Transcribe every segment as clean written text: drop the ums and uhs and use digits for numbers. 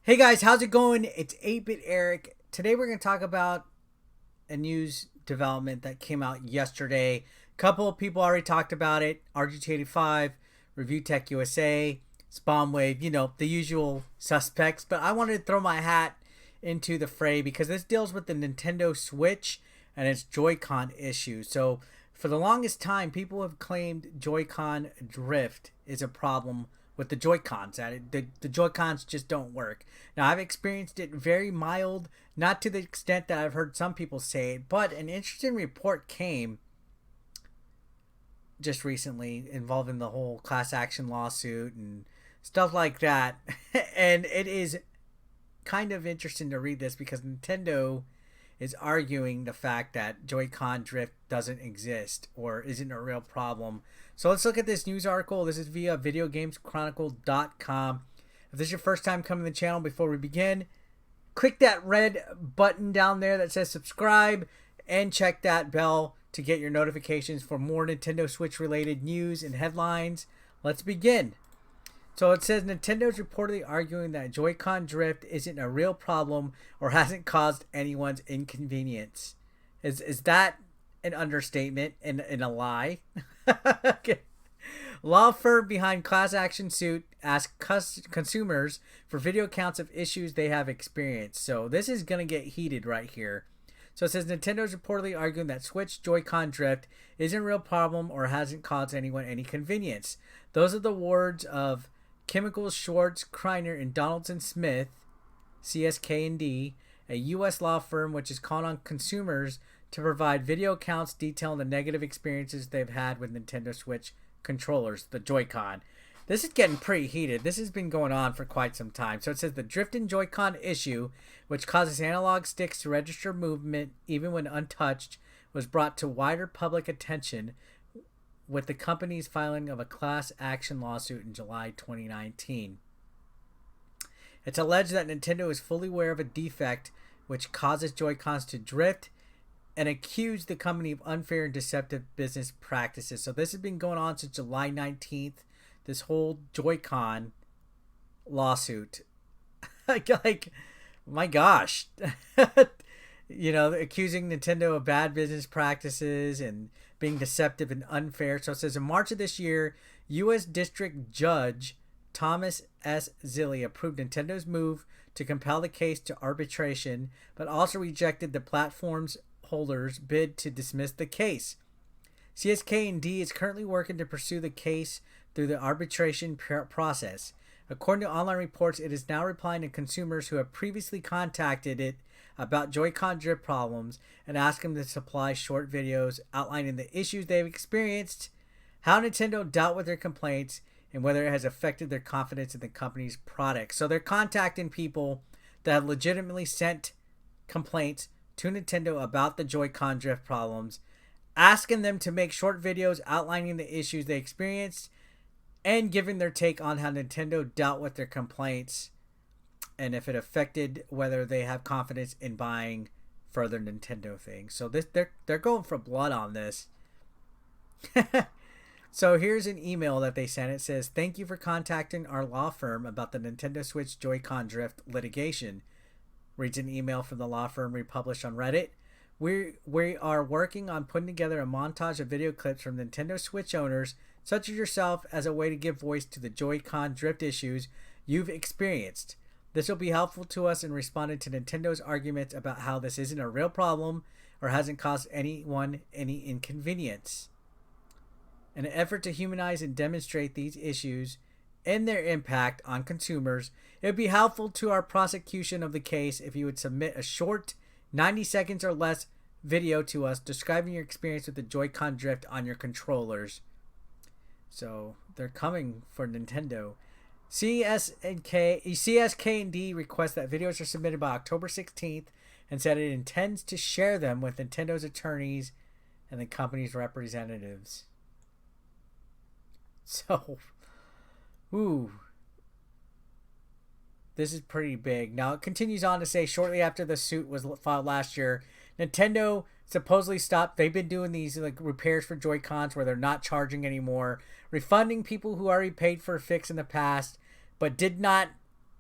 Hey guys, how's it going? It's 8-Bit Eric. Today we're going to talk about a news development that came out yesterday. A couple of people already talked about it. RG285, Review Tech USA, Spawnwave, the usual suspects. But I wanted to throw my hat into the fray because this deals with the Nintendo Switch and its Joy-Con issue. So for the longest time, people have claimed Joy-Con drift is a problem with the Joy-Cons. The Joy-Cons just don't work. Now, I've experienced it very mild, not to the extent that I've heard some people say it, but an interesting report came just recently involving the whole class action lawsuit and stuff like that. And it is kind of interesting to read this because Nintendo is arguing the fact that Joy-Con drift doesn't exist or isn't a real problem. So let's look at this news article. This is via videogameschronicle.com. If this is your first time coming to the channel, before we begin, click that red button down there that says subscribe and check that bell to get your notifications for more Nintendo Switch related news and headlines. Let's begin. So it says Nintendo's reportedly arguing that Joy-Con drift isn't a real problem or hasn't caused anyone's inconvenience. Is that an understatement and a lie? Okay. Law firm behind class action suit asks consumers for video counts of issues they have experienced. So this is going to get heated right here. So it says Nintendo's reportedly arguing that Switch Joy-Con drift isn't a real problem or hasn't caused anyone any convenience. Those are the words of Chemicals, Schwartz, Kreiner, and Donaldson Smith, CSK&D, a U.S. law firm which is calling on consumers to provide video accounts detailing the negative experiences they've had with Nintendo Switch controllers, the Joy-Con. This is getting pretty heated. This has been going on for quite some time. So it says the drift in Joy-Con issue, which causes analog sticks to register movement even when untouched, was brought to wider public attention with the company's filing of a class action lawsuit in July 2019. It's alleged that Nintendo is fully aware of a defect which causes Joy-Cons to drift and accused the company of unfair and deceptive business practices. So this has been going on since July 19th, this whole Joy-Con lawsuit. like, my gosh. Accusing Nintendo of bad business practices and being deceptive and unfair. So it says in March of this year, U.S. District Judge Thomas S. Zilli approved Nintendo's move to compel the case to arbitration, but also rejected the platform's holders' bid to dismiss the case. CSK&D is currently working to pursue the case through the arbitration process. According to online reports, it is now replying to consumers who have previously contacted it about Joy-Con drift problems and ask them to supply short videos outlining the issues they've experienced, how Nintendo dealt with their complaints, and whether it has affected their confidence in the company's products. So they're contacting people that have legitimately sent complaints to Nintendo about the Joy-Con drift problems, asking them to make short videos outlining the issues they experienced and giving their take on how Nintendo dealt with their complaints and if it affected whether they have confidence in buying further Nintendo things. So they're going for blood on this. So here's an email that they sent. It says, "Thank you for contacting our law firm about the Nintendo Switch Joy-Con drift litigation." Reads an email from the law firm republished on Reddit. We are working on putting together a montage of video clips from Nintendo Switch owners such as yourself as a way to give voice to the Joy-Con drift issues you've experienced. This will be helpful to us in responding to Nintendo's arguments about how this isn't a real problem or hasn't caused anyone any inconvenience. In an effort to humanize and demonstrate these issues and their impact on consumers, it would be helpful to our prosecution of the case if you would submit a short, 90 seconds or less video to us describing your experience with the Joy-Con drift on your controllers. So they're coming for Nintendo. CSK&D requests that videos are submitted by October 16th and said it intends to share them with Nintendo's attorneys and the company's representatives. So, this is pretty big. Now, it continues on to say, shortly after the suit was filed last year, Nintendo supposedly stopped. They've been doing these repairs for Joy-Cons where they're not charging anymore, refunding people who already paid for a fix in the past, but did not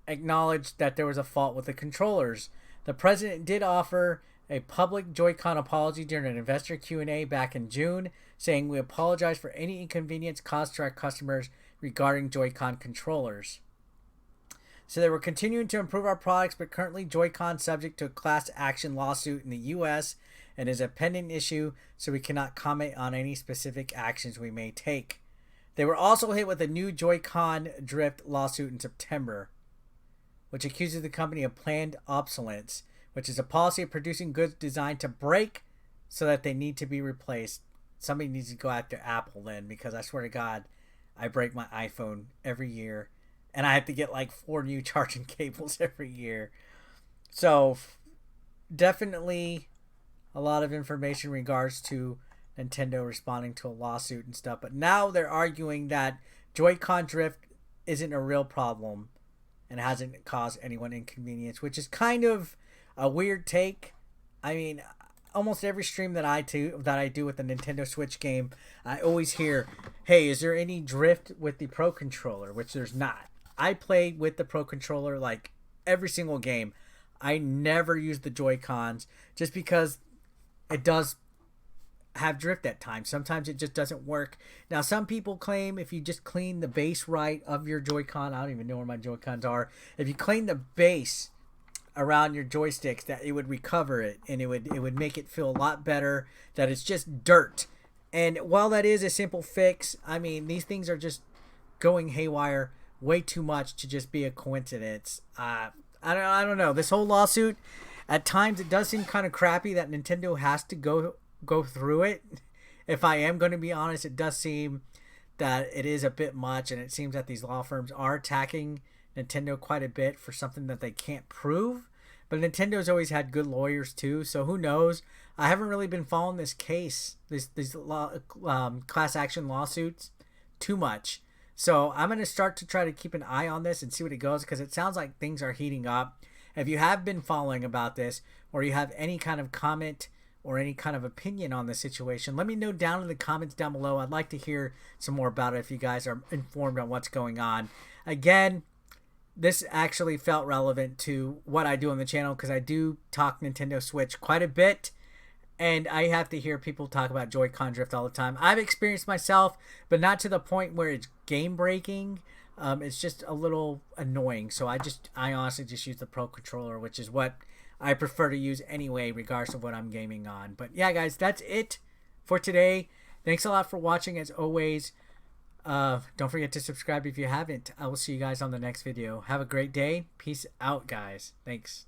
acknowledged that there was a fault with the controllers. The president did offer a public Joy-Con apology during an investor Q&A back in June, saying, "We apologize for any inconvenience caused to our customers regarding Joy-Con controllers." So they were continuing to improve our products, but currently Joy-Con subject to a class action lawsuit in the U.S. and is a pending issue, so we cannot comment on any specific actions we may take. They were also hit with a new Joy-Con drift lawsuit in September, which accuses the company of planned obsolescence, which is a policy of producing goods designed to break so that they need to be replaced. Somebody needs to go after Apple then, because I swear to God, I break my iPhone every year, and I have to get like 4 new charging cables every year. So definitely a lot of information in regards to Nintendo responding to a lawsuit and stuff. But now they're arguing that Joy-Con drift isn't a real problem and hasn't caused anyone inconvenience, which is kind of a weird take. I mean, almost every stream that I do with the Nintendo Switch game, I always hear, "Hey, is there any drift with the Pro Controller?" Which there's not. I played with the Pro Controller like every single game. I never use the Joy-Cons just because it does have drift at times. Sometimes it just doesn't work. Now, some people claim if you just clean the base right of your Joy-Con, I don't even know where my Joy-Cons are. If you clean the base around your joysticks, that it would recover it and it would make it feel a lot better, that it's just dirt. And while that is a simple fix, I mean, these things are just going haywire way too much to just be a coincidence. I don't know. This whole lawsuit, at times it does seem kind of crappy that Nintendo has to go through it. If I am going to be honest, it does seem that it is a bit much, and it seems that these law firms are attacking Nintendo quite a bit for something that they can't prove. But Nintendo's always had good lawyers too, so who knows? I haven't really been following this case, these class action lawsuits, too much. So I'm going to start to try to keep an eye on this and see what it goes, because it sounds like things are heating up. If you have been following about this, or you have any kind of comment or any kind of opinion on the situation, let me know down in the comments down below. I'd like to hear some more about it if you guys are informed on what's going on. Again, this actually felt relevant to what I do on the channel, because I do talk Nintendo Switch quite a bit, and I have to hear people talk about Joy-Con drift all the time. I've experienced myself, but not to the point where it's game breaking. It's just a little annoying. So I honestly just use the Pro Controller, which is what I prefer to use anyway, regardless of what I'm gaming on. But yeah, guys, that's it for today. Thanks a lot for watching, as always. Don't forget to subscribe if you haven't. I will see you guys on the next video. Have a great day. Peace out, guys. Thanks.